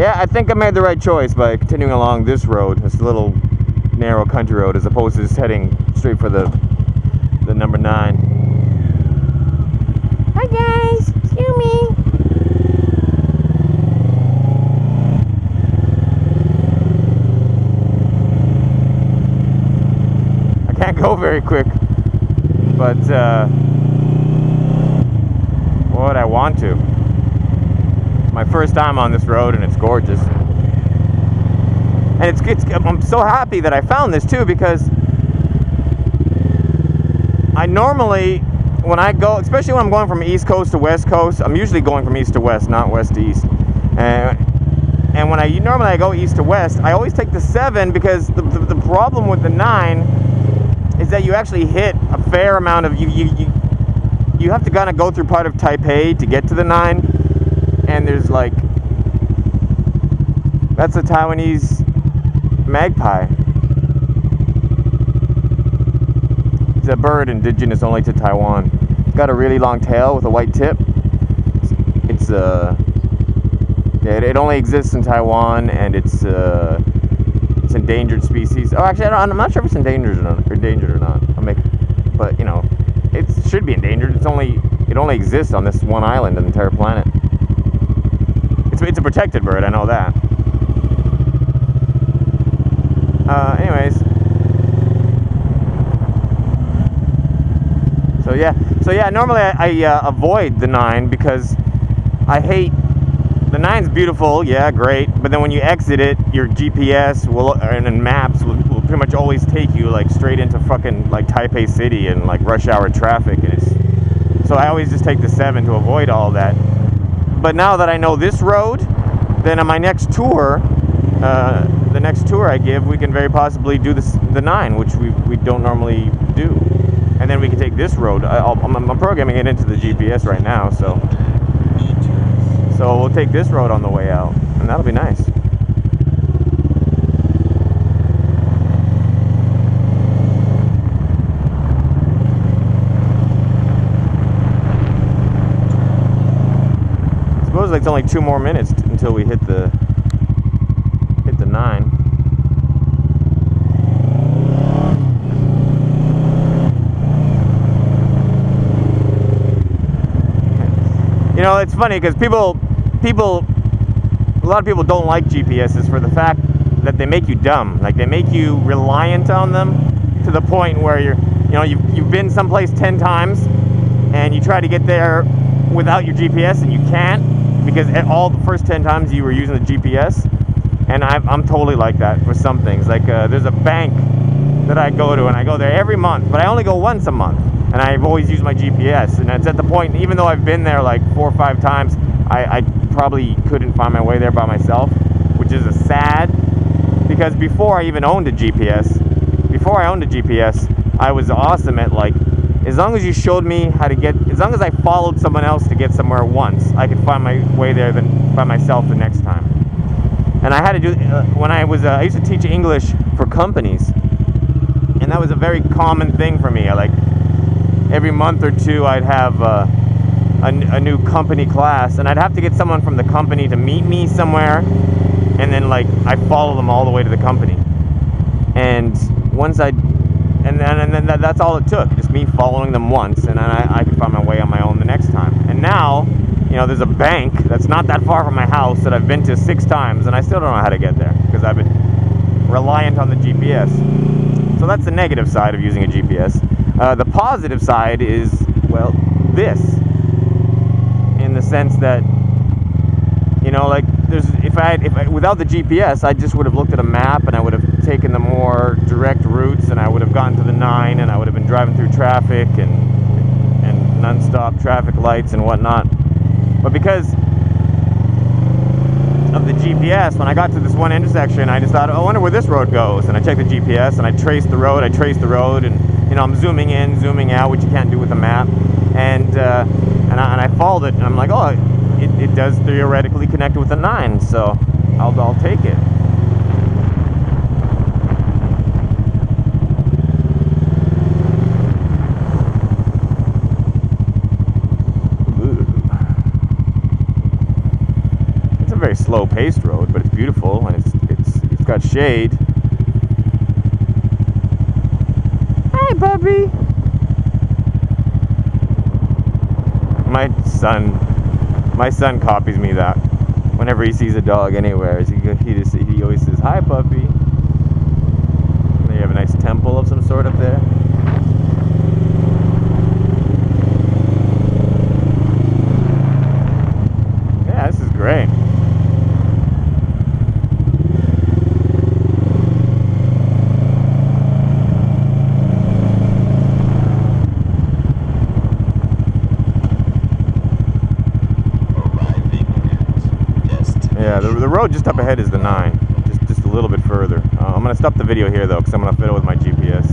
Yeah, I think I made the right choice by continuing along this road, this little narrow country road, as opposed to just heading straight for the number 9. Hi guys, excuse me. I can't go very quick, but what I want to. It's my first time on this road and it's gorgeous. And I'm so happy that I found this too, because I normally, when I go, especially when I'm going from East Coast to West Coast, I'm usually going from East to West, not West to East. And when I normally go East to West, I always take the 7, because the problem with the 9 is that you actually hit a fair amount of, you have to kind of go through part of Taipei to get to the 9, and there's like, that's a Taiwanese magpie. It's a bird indigenous only to Taiwan. It's got a really long tail with a white tip. It only exists in Taiwan, and it's endangered species. Oh, actually, I'm not sure if it's endangered or not. But you know, it should be endangered. It only exists on this one island on the entire planet. It's a protected bird. I know that. Anyways. So yeah. Normally I avoid the 9 because I hate. The 9's beautiful, yeah, great. But then when you exit it, your GPS and maps will pretty much always take you like straight into fucking like Taipei City and like rush hour traffic. And so I always just take the 7 to avoid all that. But now that I know this road, then on my next tour, the next tour I give, we can very possibly do the 9, which we don't normally do. And then we can take this road. I'm programming it into the GPS right now, so we'll take this road on the way out, and that'll be nice. I suppose like it's only 2 more minutes until we hit the 9. You know, it's funny because a lot of people don't like GPSs for the fact that they make you dumb. Like, they make you reliant on them to the point where you've been someplace 10 times and you try to get there without your GPS and you can't, because all the first 10 times you were using the GPS. And I'm totally like that for some things. Like there's a bank that I go to, and I go there every month, but I only go once a month, and I've always used my GPS. And it's at the point, even though I've been there like 4 or 5 times, I probably couldn't find my way there by myself, which is sad, because before I even owned a GPS, I was awesome at, like, as long as you showed me how to get, as long as I followed someone else to get somewhere once, I could find my way there by myself the next time. And I had to do, when I used to teach English for companies, and that was a very common thing for me. Every month or 2 I'd have a new company class, and I'd have to get someone from the company to meet me somewhere, and then like I follow them all the way to the company. And then that's all it took, just me following them once, and then I could find my way on my own the next time. And now, you know, there's a bank that's not that far from my house that I've been to 6 times, and I still don't know how to get there because I've been reliant on the GPS. So that's the negative side of using a GPS. The positive side is, well, this, in the sense that, you know, like, without the GPS, I just would have looked at a map, and I would have taken the more direct routes, and I would have gotten to the 9, and I would have been driving through traffic and non-stop traffic lights and whatnot. But because of the GPS, when I got to this one intersection, I just thought, oh, I wonder where this road goes. And I checked the GPS, and I traced the road, and, you know, I'm zooming in, zooming out, which you can't do with a map. And I followed it, and I'm like, oh, it does theoretically connect with the 9, so I'll take it. slow-paced road, but it's beautiful and it's got shade. Hi, puppy. My son copies me that. Whenever he sees a dog anywhere, he always says, "Hi, puppy." And they have a nice temple of some sort up there. Yeah, this is great. Yeah, the road just up ahead is the 9, just a little bit further. I'm going to stop the video here though, because I'm going to fiddle with my GPS.